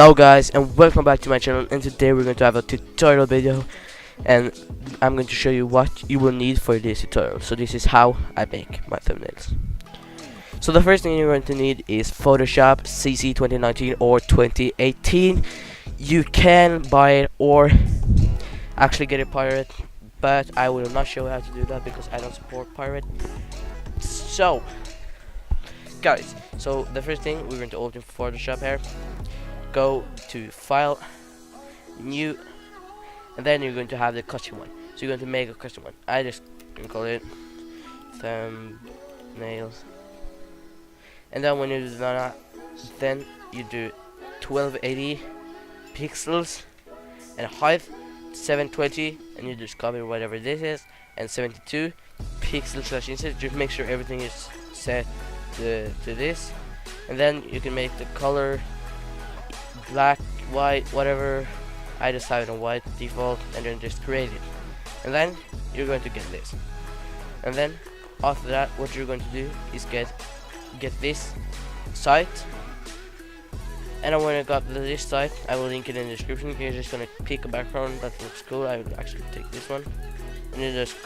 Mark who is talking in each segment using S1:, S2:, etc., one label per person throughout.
S1: Hello guys and welcome back to my channel, and today we're going to have a tutorial video and I'm going to show you what you will need for this tutorial. So this is how I make my thumbnails. So the first thing you're going to need is Photoshop CC 2019 or 2018. You can buy it or actually get a pirate, but I will not show you how to do that because I don't support pirate. So guys, so the first thing we're going to open Photoshop here. Go to File, New, and then you're going to have the custom one. So you're going to make a custom one. I just can call it thumbnails. And then when you do that, then you do 1280 pixels and height 720, and you just copy whatever this is, and 72 pixels / inches. Just make sure everything is set to this, and then you can make the color black, white, whatever. I just have it on white default, and then just create it, and then you're going to get this. And then after that, what you're going to do is get this site. And when I got this site, I will link it in the description. You're just gonna pick a background that looks cool. I will actually take this one, and you just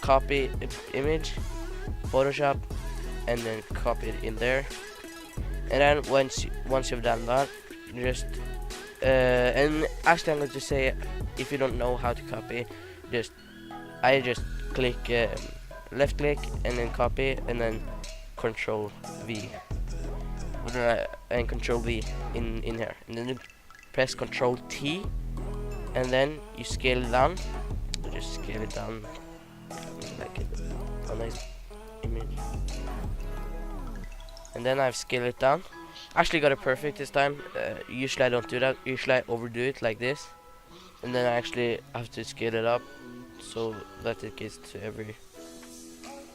S1: copy image, Photoshop, and then copy it in there. And then once you've done that, just and actually I'm going to say, if you don't know how to copy, I just click left click and then copy, and then Control V and Control V in here, and then you press Control T, and then you scale it down. Just scale it down like a nice image, and then I've scaled it down. Actually got it perfect this time. Usually I don't do that. Usually I overdo it like this, and then I actually have to scale it up so that it gets to every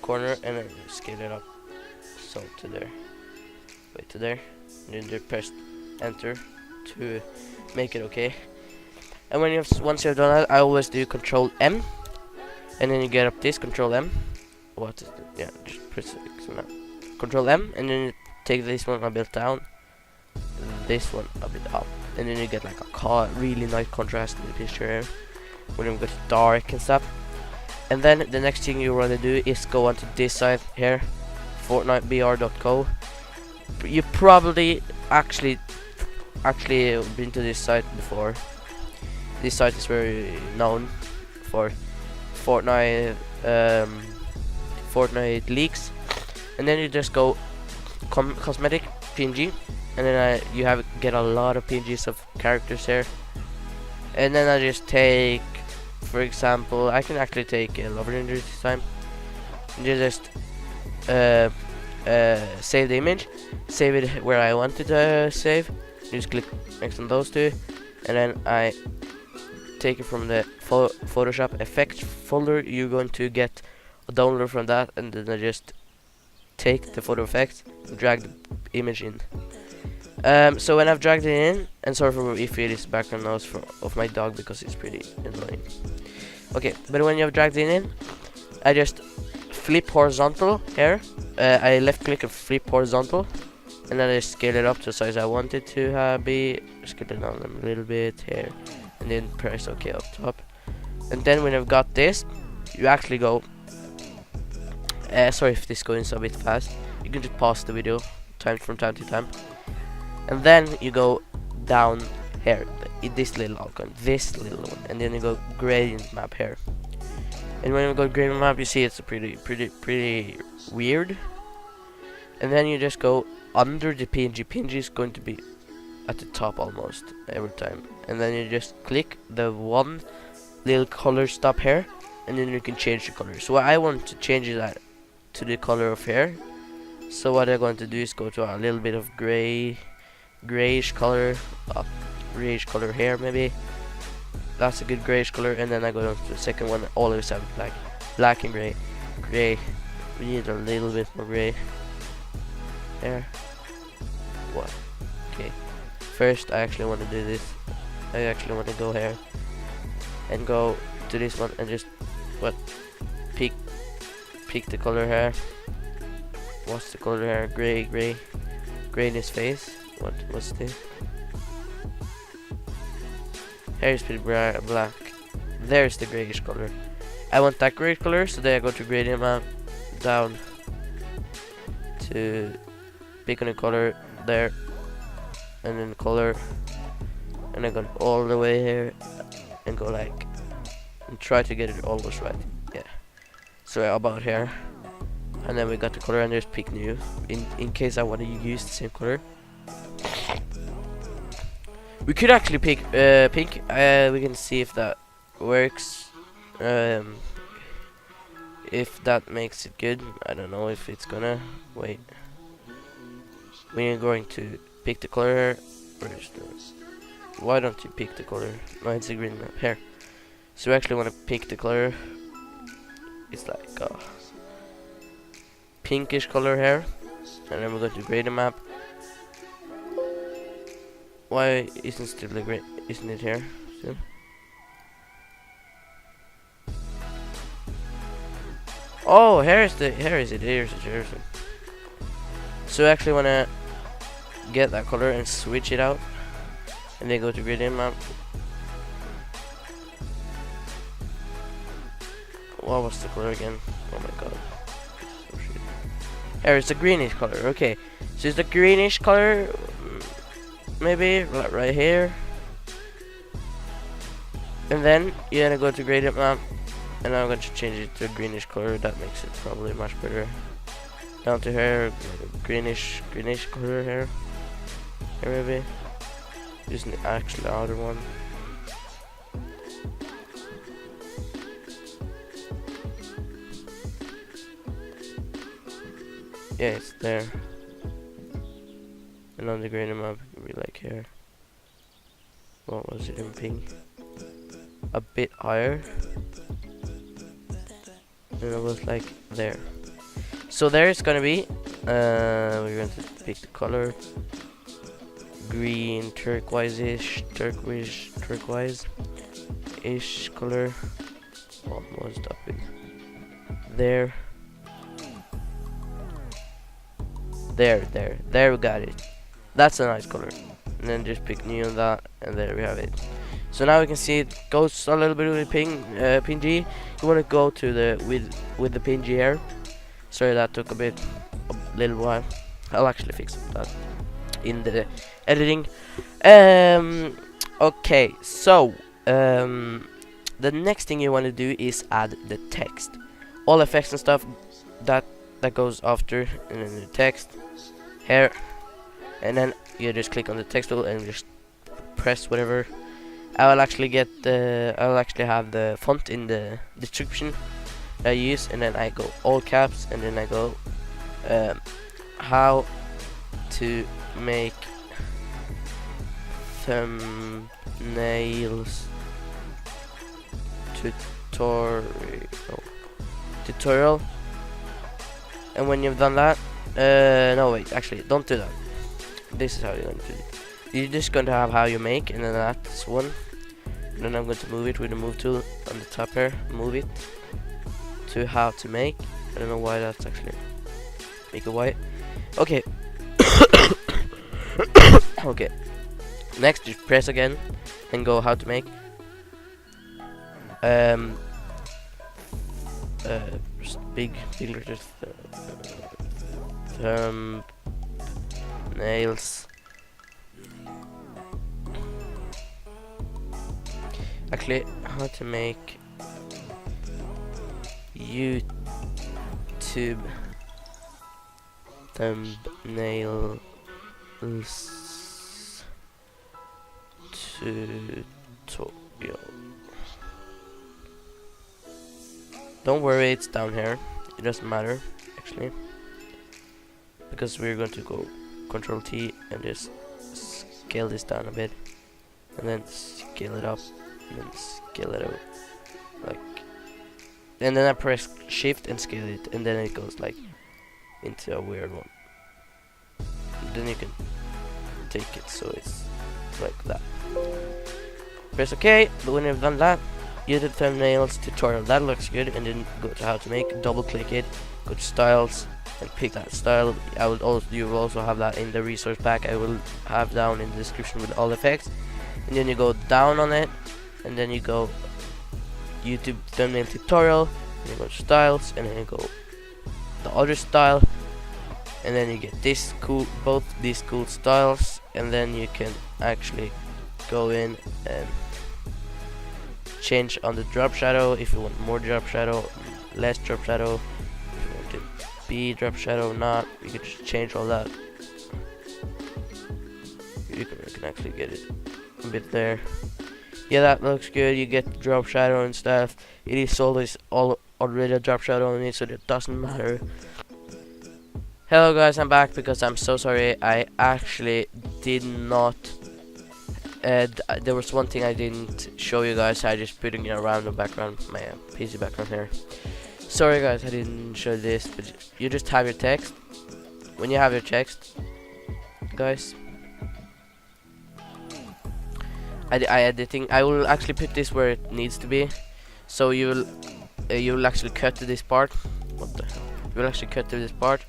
S1: corner, and then scale it up so to there, wait to there, and then you press enter to make it okay. And when once you've done that, I always do Control M, and then you get up this Control M. What is it? Yeah, just press Control M, and then you take this one a bit down, this one a bit up, and then you get like a really nice contrast in the picture here when it gets dark and stuff. And then the next thing you want to do is go onto this site here, fortnitebr.co. You probably actually been to this site before. This site is very known for Fortnite leaks. And then you just go cosmetic PNG, and then you get a lot of PNGs of characters here. And then I just take, for example, I can actually take Love Ranger this time. And you just save the image, save it where I want it to save. You just click next on those two, and then I take it from the Photoshop effects folder. You're going to get a download from that, and then I just take the photo effects and drag the image in. So when I've dragged it in, and sorry for if it is background noise of my dog because it's pretty annoying. Okay, but when you have dragged it in, I just flip horizontal here. I left click and flip horizontal, and then I scale it up to the size I want it to be. Scale it down a little bit here, and then press OK up top. And then when I've got this, you actually go. Sorry if this goes a bit fast. You can just pause the video from time to time, and then you go down here, this little icon, this little one, and then you go gradient map here. And when you go gradient map, you see it's a pretty weird. And then you just go under the PNG. PNG is going to be at the top almost every time, and then you just click the one little color stop here, and then you can change the color. So I want to change that to the color of hair. So what I'm going to do is go to a little bit of grayish color here maybe. That's a good grayish color. And then I go to the second one, always have black and gray. We need a little bit more gray there. What? Okay, first I actually want to do this. I actually want to go here and go to this one and just pick the color here. What's the color here? Gray in his face. What's this? Hair is pretty black. There's the grayish color. I want that grayish color, so then I go to gradient map, down to pick on the color there, and then color, and I go all the way here, and go like, and try to get it almost right. Yeah. So about here, and then we got the color, and just pick new, in case I want to use the same color. We could actually pick pink. We can see if that works. If that makes it good. I don't know if it's gonna. Wait. We are going to pick the color. Why don't you pick the color? No, it's a green map here. So we actually want to pick the color. It's like a pinkish color here, and then we're going to grade the map. Why isn't still the gray? Isn't it here still? Oh, here is it. Here's it. So I actually wanna get that color and switch it out, and then go to gradient map. What was the color again? Oh my god. Oh shit. Here is the greenish color. Okay, so it's the greenish color. Maybe right here, and then you're gonna go to gradient map, and I'm going to change it to a greenish color. That makes it probably much better. Down to here, greenish color here. Here maybe. Using the actual outer one. Yeah, it's there. And on the gradient map, it could be like here. What was it in pink? A bit higher. And it was like there. So there it's gonna be. We're going to pick the color. Green, turquoise-ish color. Almost up in there. There we got it. That's a nice color. And then just pick new on that, and there we have it. So now we can see it goes a little bit with PNG. You want to go to the with the PNG here. Sorry, that took a little while. I'll actually fix that in the editing. Okay, so the next thing you want to do is add the text, all effects and stuff that goes after, and then the text here, and then you just click on the text tool and just press whatever. I will actually have the font in the description that I use, and then I go all caps, and then I go how to make thumbnails tutorial. And when you've done that, no wait, actually don't do that. This is how you're going to do it. You're just going to have how you make, and then that's one. And then I'm going to move it with the move tool on the top here. Move it to how to make. I don't know why that's actually make it white. Okay. Okay. Next, just press again and go how to make. Big letters. Thumbnails. Actually, how to make YouTube thumbnails tutorial. Don't worry, it's down here. It doesn't matter actually, because we're going to go Control T and just scale this down a bit, and then scale it up, and then scale it out, like, and then I press Shift and scale it, and then it goes like into a weird one. And then you can take it so it's like that. Press OK. But when you've done that, YouTube thumbnails tutorial, that looks good, and then go to how to make, double click it, go to styles and pick that style. You will also have that in the resource pack I will have down in the description with all effects. and then you go down on it, and then you go YouTube thumbnail tutorial, and you go styles, and then you go the other style, and then you get this cool, both these cool styles, and then you can actually go in and change on the drop shadow if you want more drop shadow, less drop shadow, if you want to be drop shadow or not. You can just change all that. You can actually get it a bit there. Yeah, that looks good. You get the drop shadow and stuff. It is always already a drop shadow on it, so it doesn't matter. Hello guys, I'm back because I'm so sorry. I actually did not. There was one thing I didn't show you guys. I just put it in a random background, my PC background here. Sorry guys, I didn't show this, but you just have your text. When you have your text, guys, I editing. I will actually put this where it needs to be. So you will actually cut to this part. What the hell? You will actually cut to this part.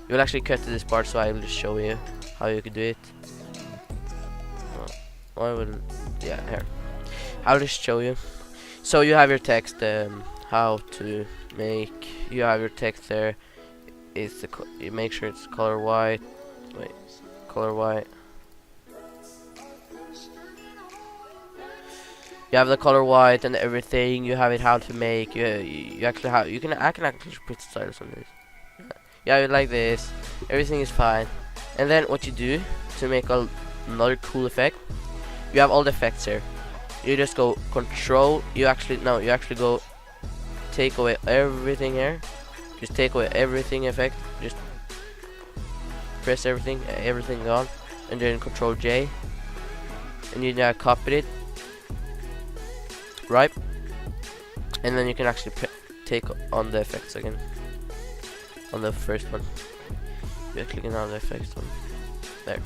S1: You will actually cut to this part. So I will just show you how you can do it. I will, yeah, here. I'll just show you. So you have your text. How to make. You have your text there. It's you make sure it's color white. Wait, color white. You have the color white and everything. You have it how to make. You actually have. I can actually put styles on this. Yeah, you like this. Everything is fine. And then what you do to make another cool effect, you have all the effects here. You just go control. You actually go take away everything here. Just take away everything effect. Just press everything gone, and then control J, and you now copy it. Right, and then you can actually take on the effects again on the first one. You're clicking on the effects one there.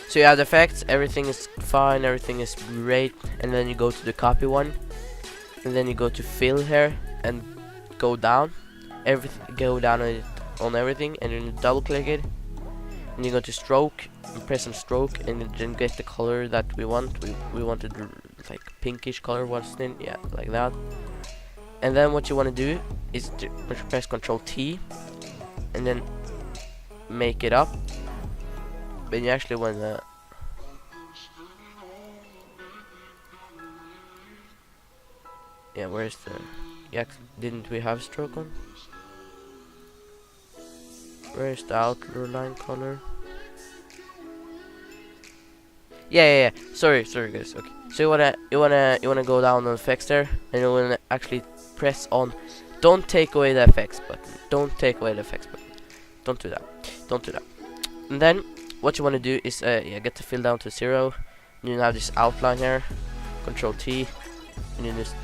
S1: So you have the effects, everything is fine, everything is great, and then you go to the copy one, and then you go to fill here and go down, on everything, and then you double click it, and you go to stroke and press on stroke, and then get the color that we want. We wanted like pinkish color, wasn't it? Yeah, like that. And then what you want to do is to press Control T and then make it up. But you actually want to where's the didn't we have stroke on? Where's the outline color? Yeah. Sorry guys. Okay. So you wanna go down on effects there, and you wanna actually press on. Don't take away the effects button. Don't take away the effects button. Don't do that. Don't do that. And then what you wanna do is get the fill down to 0. And you have this outline here. Control T, and you just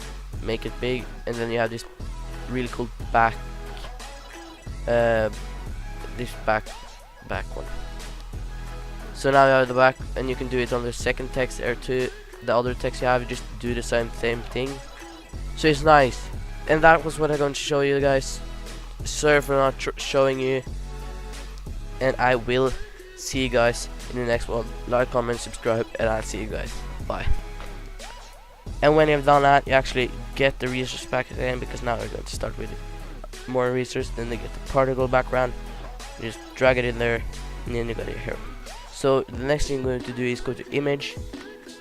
S1: make it big, and then you have this really cool back. This back one. So now you have the back, and you can do it on the second text or to the other text you have. You just do the same thing. So it's nice, and that was what I'm going to show you guys. Sorry for not showing you, and I will see you guys in the next one. Like, comment, subscribe, and I'll see you guys. Bye. And when you've done that, you actually get the resource back again, because now we're going to start with more resource. Then they get the particle background. You just drag it in there, and then you got your hero. So the next thing you're going to do is go to image.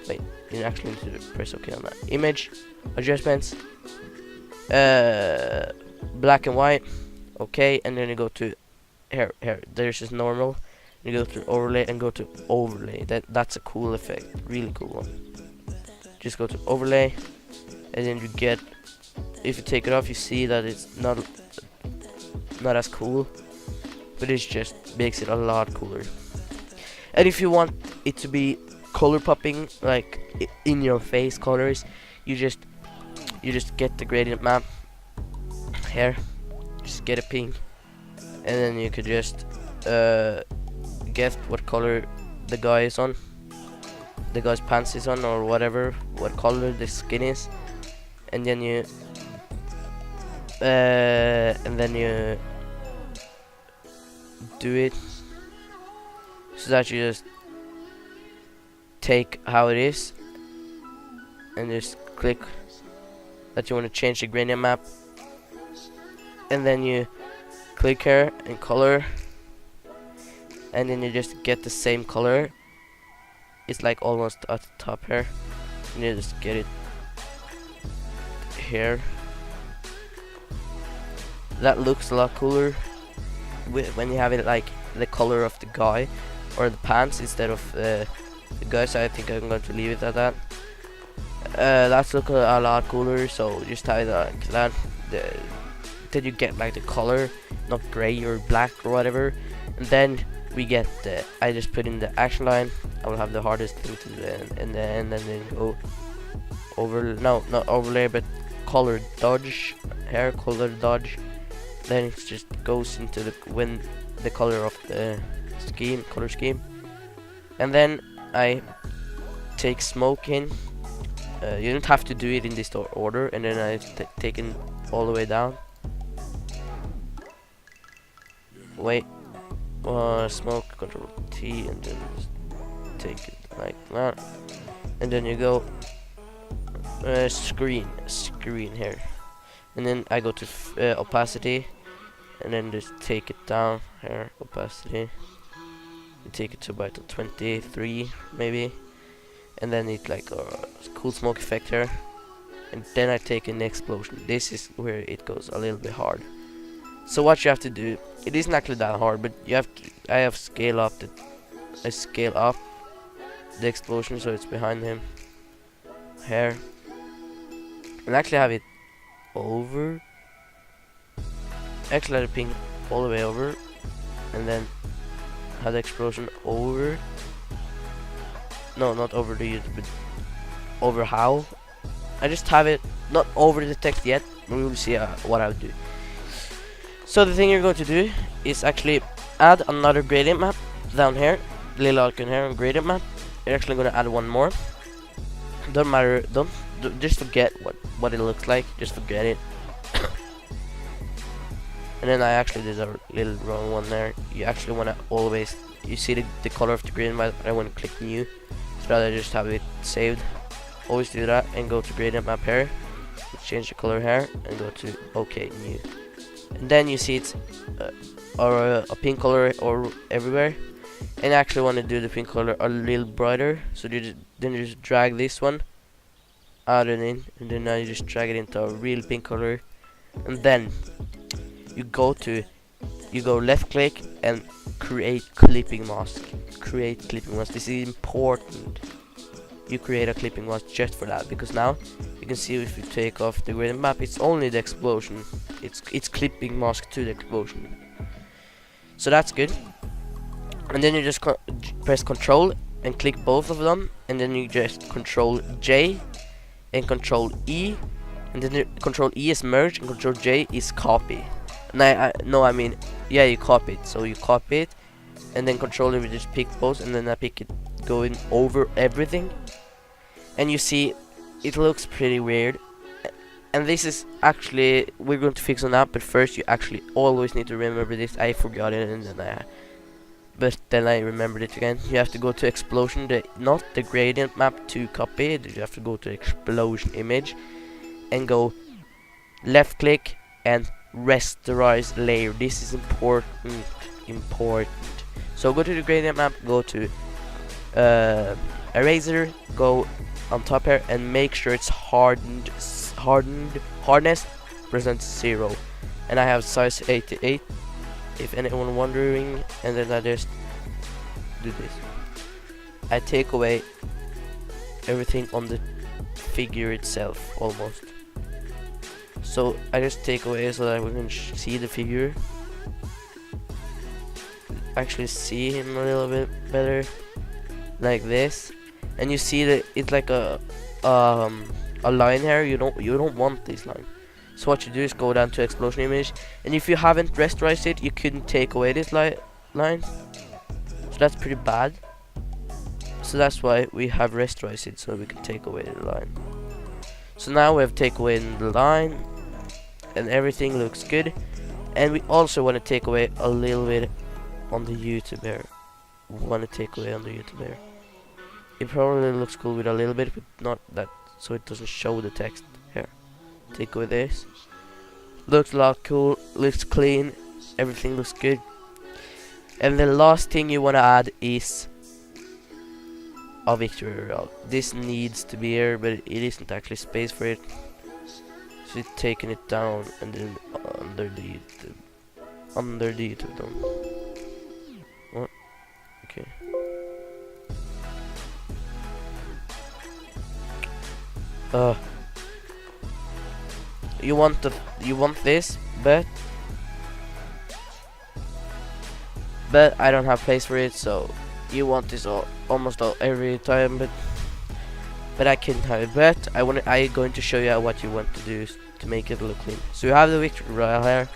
S1: Wait, you actually need to press OK on that. Image, adjustments, black and white, OK, and then you go to here. There's just normal. You go to overlay and go to overlay. That's a cool effect, really cool one. Just go to overlay, and then you get. If you take it off, you see that it's not as cool, but it just makes it a lot cooler. And if you want it to be color popping, like in your face colors, you just get the gradient map here. Just get a pink, and then you could just guess what color the guy is on, the guy's pants is on, or whatever, what color the skin is, and then you do it so that you just take how it is and just click that you want to change the gradient map, and then you click here and color, and then you just get the same color. It's like almost at the top here, and you just get it here. That looks a lot cooler when you have it like the color of the guy or the pants instead of the guy, so I think I'm going to leave it at that. That's looking a lot cooler, so just have it like that. Then you get like the color, not gray or black or whatever, and then we get the, I just put in the action line. I will have the hardest thing to do in the end, and then go over, no, not overlay, but color dodge, hair color dodge. Then it just goes into the color of the scheme, color scheme, and then I take smoke in. You don't have to do it in this order, and then I take it all the way down. Wait, smoke, control T, and then just take it like that, and then you go screen here, and then I go to opacity, and then just take it down here, opacity, and take it to about 23 maybe, and then it like a cool smoke effect here, and then I take an explosion. This is where it goes a little bit hard. So what you have to do, it isn't actually that hard, but you have to, I scale up the explosion so it's behind him here, and actually have it over, actually let it ping all the way over, and then have the explosion over, no, not over the YouTube, but over how. I just have it not over the text yet. We will see what I'll do. So the thing you're going to do is actually add another gradient map down here, little icon here on gradient map. You're actually going to add one more. Don't matter, just forget what it looks like, just forget it. And then I actually did a little wrong one there. You actually want to always, you see the color of the gradient map, I want to click new, so that I just have it saved. Always do that, and go to gradient map here, change the color here, and go to OK, new. And then you see it's a pink color or everywhere, and I actually want to do the pink color a little brighter, so then you just drag this one out and in, and then now you just drag it into a real pink color, and then you go left click and create clipping mask. This is important. You create a clipping mask just for that, because now you can see if you take off the gradient map, it's only the explosion. It's clipping mask to the explosion. So that's good. And then you just press Control and click both of them, and then you just Control J and Control E, and then Control E is merge and Control J is copy. And I mean, yeah, you copy it. So you copy it, and then Control, we just pick both, and then I pick it going over everything, and you see it looks pretty weird. And this is actually, we're going to fix on that, but first you actually always need to remember this. I forgot it, and then I remembered it again. You have to go to explosion, not the gradient map to copy it. You have to go to explosion image and go left click and rasterize layer. This is important. So go to the gradient map, go to eraser, go on top here, and make sure it's hardness %0, and I have size 88 if anyone wondering. And then I just do this. I take away everything on the figure itself almost. So I just take away so that we can see the figure, actually see him a little bit better, like this. And you see that it's like a line here. You don't want this line. So what you do is go down to explosion image, and if you haven't rasterized it, you couldn't take away this line. So that's pretty bad. So that's why we have rasterized it, so we can take away the line. So now we have taken away the line, and everything looks good. And we also want to take away a little bit on the YouTube here. We want to take away on the YouTube here. it probably looks cool with a little bit, but not that, so it doesn't show the text. Here, take away this. Looks a lot cool, looks clean, everything looks good. And the last thing you want to add is a victory royale. This needs to be here, but it isn't actually space for it. So you're taking it down and then underneath it down. What? Okay. You want this, but I don't have place for it, so you want this almost every time, but I can have it. But I'm going to show you what you want to do to make it look clean. So you have the victory royale here,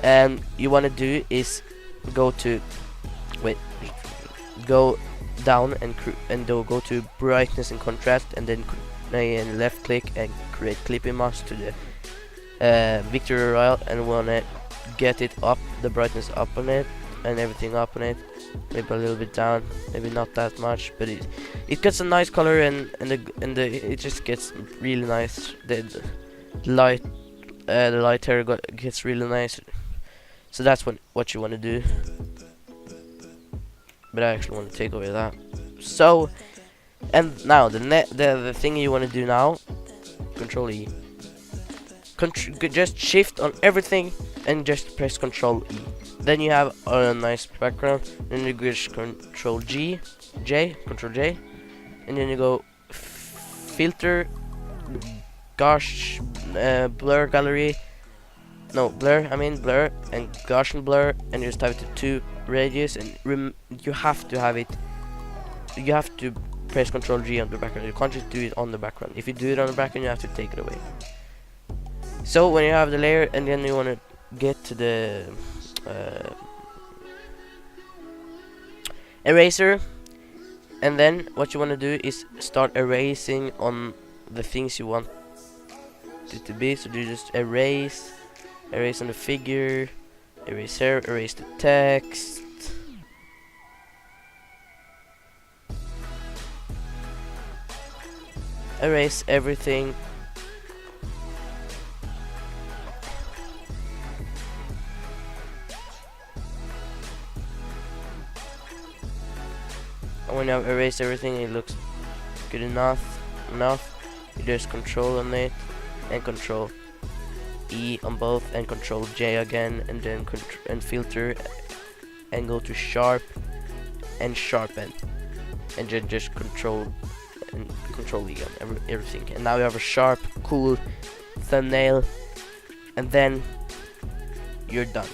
S1: and you want to do is go down and go to brightness and contrast, and then left click and create clipping mask to the victory royale, and want to get it up, the brightness up on it and everything up on it, maybe a little bit down, maybe not that much, but it gets a nice color, and it just gets really nice. The light here gets really nice. So that's what you want to do. But I actually want to take away that. So, and now the thing you want to do now, Control E. Just shift on everything and just press Control E. Then you have a nice background. Then you just Control J, and then you go filter, blur gallery. No, blur and Gaussian blur, and you just have it to 2 radius, and you have to have it. You have to press Control G on the background. You can't just do it on the background. If you do it on the background, you have to take it away. So when you have the layer, and then you want to get to the eraser, and then what you want to do is start erasing on the things you want it to be. So you just erase on the figure, erase here, erase the text, erase everything. And when you have erased everything, it looks good enough. You just Control on it and Control E on both, and Control J again, and then filter, and go to sharp and sharpen, and then just Control E on everything. And now you have a sharp, cool thumbnail, and then you're done.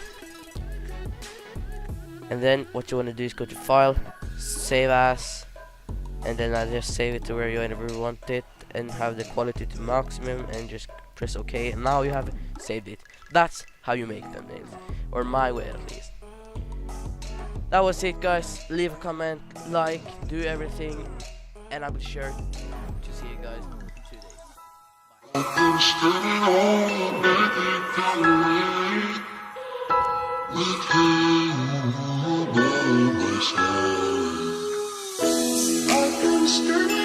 S1: And then what you want to do is go to File, Save As, and then I just save it to where you ever want it, and have the quality to maximum, and just press OK, and now you have saved it. That's how you make thumbnails, or my way at least. That was it, guys. Leave a comment, like, do everything, and I'll be sure to see you guys in 2 days. Bye. I've been standing on with you by my side. I've been standing